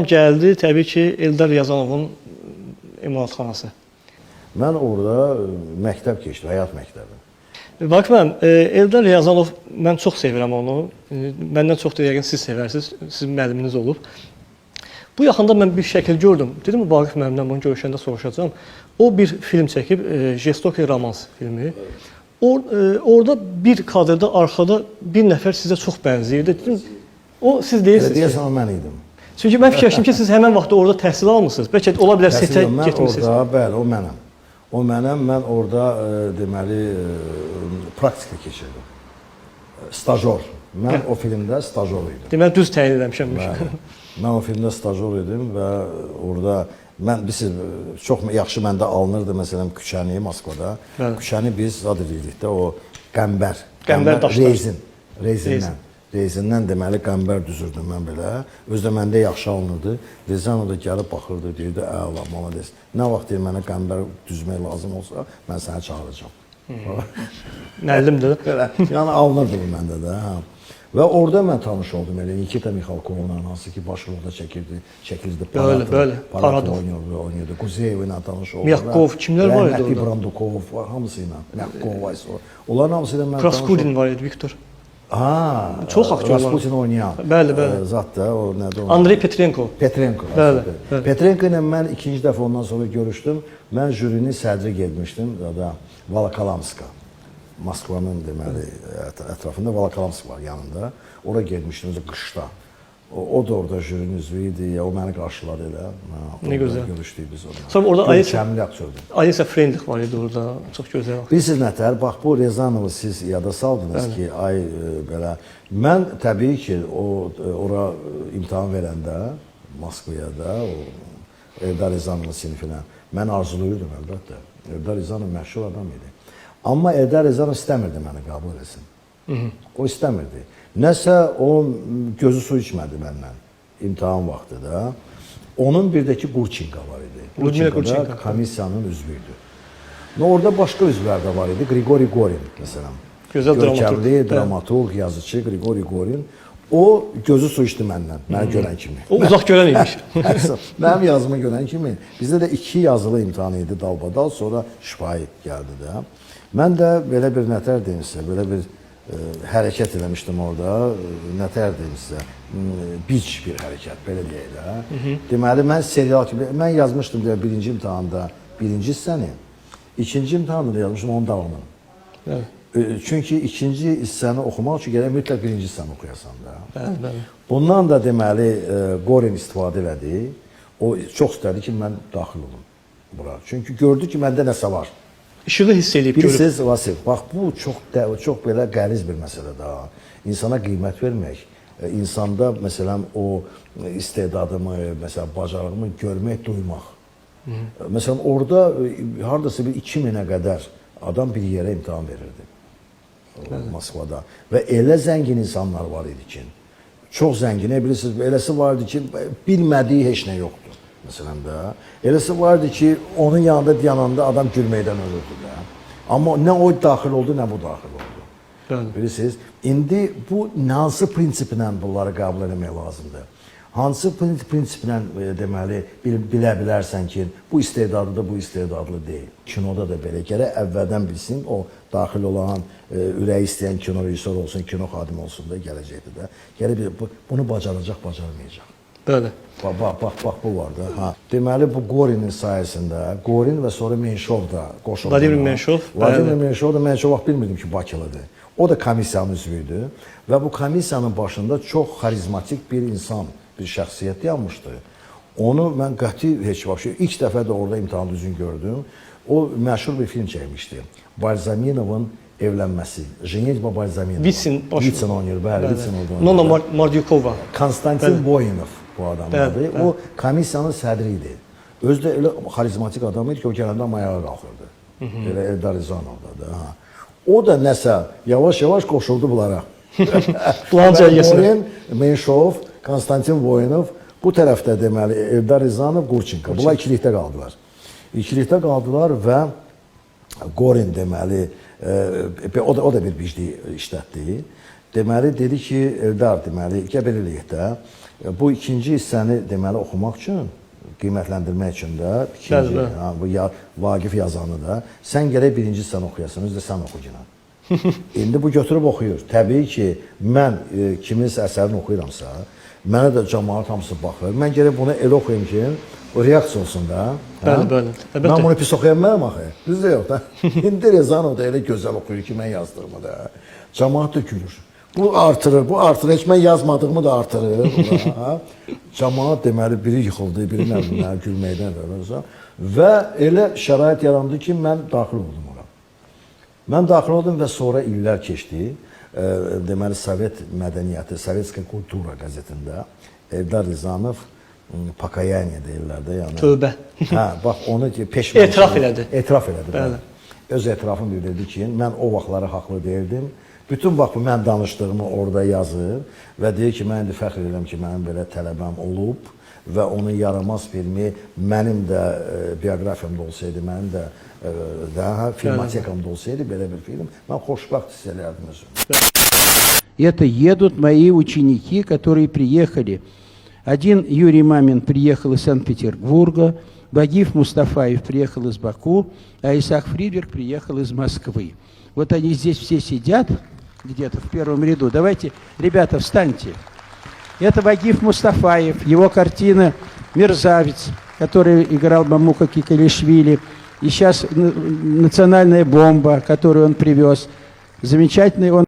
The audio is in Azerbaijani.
Gəldi, təbii ki, Eldar Riyazanovun emalatxanası. Mən orada məktəb keçdim, həyat məktəbi. Bakı müəllim, Eldar Riyazanov, mən çox sevirəm onu. Məndən çox da yəqin siz sevərsiniz, sizin müəlliminiz olub. Bu yaxında mən bir şəkil gördüm. Dedim, Bakı müəllimdən bunu görüşəndə soruşacağam. O bir film çəkib, Jestoki Romans filmi. Orada bir kadrda, arxada bir nəfər sizə çox bənzəyirdi. Dedim, o siz deyirsiniz ki... Deyəsən o mən idim. Çünki mən fikirləşdim ki, siz həmən vaxtda orada təhsil almısınız. Bəlkə ola bilər setə getmişsiniz. Orada, bəli, o mənəm. O mənəm, mən orada deməli praktika keçirdim. Stajyor. Mən o filmdə stajyor idim. Deməli düz təyin eləmişəm. Mən o filmdə stajyor idim və orada bilirsiniz, çox yaxşı məndə alınırdı məsələn küçəni Moskvada. Küçəni biz zad edirdik də o qəmbər daşlar. Rezindən deməli qəmbər düzürdüm mən belə. Özdə məndə yaxşı alınırdı. Rezanov da gəlib baxırdı, deyirdi, əla, malades. Nə vaxt deyir, mənə qəmbər düzmək lazım olsa, mən səni çağıracağam. Müəllimdir. Yəni alınırdı bu məndə də. Və orada mən tanış oldum elə Nikita Mixalkovla, hansı ki başrolda çəkilirdi. Paradov oynayırdı. Quzeyev ilə tanış oldum. Myakov, kimlər var idi orada? Rəhmətli Brandukov, hamısı ilə. Myakov, onların hamısı ilə mən tanış oldum. Proskudin var idi, Viktor. Çox aktyorlar. Rasputin oynayan. Bəli. Zat da, o nədir o? Andrey Petrenko. Bəli. Petrenko ilə mən ikinci dəfə ondan sonra görüşdüm. Mən jürinin sədri getmişdim da Volokоламска. Moskvanın deməli ətrafında Volokоламsk var yanında. Ora getmişdim qışda. O da orada jürinin üzvü idi. O məni qarşıladı elə. Nə gözəl. Görüşdük biz orada. Sonra orada Ayesa Frendix var idi orada. Çox gözəl. Bilirsiniz nətər? Bax bu Rezanovu siz yada saldınız ki, belə. Mən təbii ki, ora imtahan verəndə Moskvaya da o Eldar Riyazanovun sinifinə mən arzulayırdım əlbəttə. Eldar Riyazanov məşhur adam idi. Amma Eldar Riyazanov istəmirdi məni qəbul etsin. O istəmirdi. Nəsə o gözü su içmədi məndən imtahan vaxtı da. Onun bir də ki Gurchenko var idi. Gurchenko da komissiyanın üzvü idi. Orada başqa üzvlər də var idi. Grigori Gorin məsələn. Görkəmli dramaturq, yazıcı Grigori Gorin. O gözü su içdi məndən, məni görən kimi. O uzaq görən imiş. Mənim yazımı görən kimi. Bizdə də 2 yazılı imtahan idi dalbadal, sonra şifahi gəldi də. Mən də belə bir nətər deyim sizə, belə bir hərəkət eləmişdim orada. Nətər deyim sizə, bic bir hərəkət, belə deyək də. Deməli, mən serial kimi, mən yazmışdım birinci imtahanda birinci hissəni, ikinci imtahanda da yazmışdım onun davamını. Çünki ikinci hissəni oxumaq üçün gərək mütləq birinci hissəni oxuyasan da. Bundan da deməli Gorin istifadə elədi. O çox istədi ki, mən daxil olum bura. Çünki gördü ki, məndə nəsə var. İşığı hiss edib görüb. Bilirsiniz, Vasif, bax bu çox belə qəliz bir məsələ daha. İnsana qiymət vermək, insanda məsələn o istedadımı, məsələn bacarığımı görmək, duymaq. Məsələn orada hardasa bir 2000-ə qədər adam bir yerə imtahan verirdi. Moskvada. Və elə zəngin insanlar var idi ki, çox zəngin, bilirsiniz, eləsi var idi ki, bilmədiyi heç nə yoxdur. Məsələn də, eləsi var idi ki, onun yanında dayananda adam gülməkdən ölürdü də. Amma nə o daxil oldu, nə bu daxil oldu. Bilirsiniz, indi bu hansı prinsiplə bunları qəbul etmək lazımdır? Hansı prinsiplə deməli bilə bilərsən ki, bu istedadlı, bu istedadlı deyil. Kinoda da belə gərək əvvəldən bilsin, o daxil olan, ürəyi istəyən kino rejissor olsun, kino xadimi olsun da gələcəkdir də. Gərək bunu bacaracaq, bacarmayacaq. Bəli. Bax, bu var da. Deməli, bu Gorinin sayəsində, Gorin və sonra Menşov da qoşuldu. Vladimir Menşov. Vladimir Menşov da, mən çox vaxt bilmirdim ki, Bakılıdır. O da komissiyanın üzvüydü və bu komissiyanın başında çox xarizmatik bir insan, bir şəxsiyyət yanmışdı. Onu mən qəti heç vaxt, ilk dəfə də orada imtahan düzün gördüm. O məşhur bir film çəkmişdi. Balzaminovun evlənməsi. Jenitba Balzaminova. Vitsin oynayır, bəli, Vitsin oynayır. Nona Mardyukova. Konstantin Voyinov bu adamdır. O komissiyanın sədri idi. Özü də elə xarizmatik adam idi ki, o gələndə ayağa qalxırdı. Elə Eldar Riyazanovda da. O da nəsə yavaş-yavaş qoşuldu bunlara. Gorin, Menşov, Konstantin Voyinov, bu tərəfdə deməli Eldar Riyazanov, Gurchenko. Bunlar ikilikdə qaldılar. İkilikdə qaldılar və Gorin deməli, o da bir biclik işlətdi. Deməli, dedi ki, Eldar deməli, gəl belə eləyək də, Bu ikinci hissəni deməli oxumaq üçün, qiymətləndirmək üçün də ikinci, Bəli, bəli. ha, bu Vaqif yazanı da sən gərək birinci hissəni oxuyasan, özü də sən oxu günə. İndi bu götürüb oxuyur. Təbii ki, mən kiminsə əsərini oxuyuramsa, mənə də cəmaət hamısı baxır. Mən gərək bunu elə oxuyum ki, o reaksiya olsun da. Bəli, bəli. Əlbəttə. Mən bunu pis oxuya bilmərəm axı. Düzdür yox da. İndi Rəzanov da elə gözəl oxuyur ki, mən yazdığımı da. Cəmaət də gülür. Bu artırır, bu artırır. Heç mən yazmadığımı da artırır. Cəmaət deməli biri yıxıldı, biri nə bilim, gülməkdən və və elə şərait yarandı ki, mən daxil oldum ora. Mən daxil oldum və sonra illər keçdi. Deməli, Sovet mədəniyyəti, Sovetskaya Kultura qəzetində Eldar Rязанов Pakayaniya deyirlər də. Yəni, Tövbə. hə, bax onu peşman. Etiraf elədi. Etiraf elədi. Bəli. Öz etirafını bildirdi ki, mən o vaxtları haqlı deyildim. Bütün bax bu mən danışdığımı orada yazır və deyir ki, mən indi fəxr edirəm ki, mənim belə tələbəm olub və onun yaramaz filmi mənim də bioqrafiyamda olsaydı, mənim də daha filmotekamda olsaydı belə bir film, mən xoşbəxt hiss edərdim özümü. Это едут мои ученики, которые приехали. Один Юрий Мамин приехал из Санкт-Петербурга, Вагиф Мустафаев приехал из Баку, а Исаак Фридберг приехал из Москвы. Вот они здесь все сидят, где-то в первом ряду. Давайте, ребята, встаньте. Это Вагиф Мустафаев, его картина «Мерзавец», который играл Мамука Кикалишвили. И сейчас «Национальная бомба», которую он привез. Замечательный он.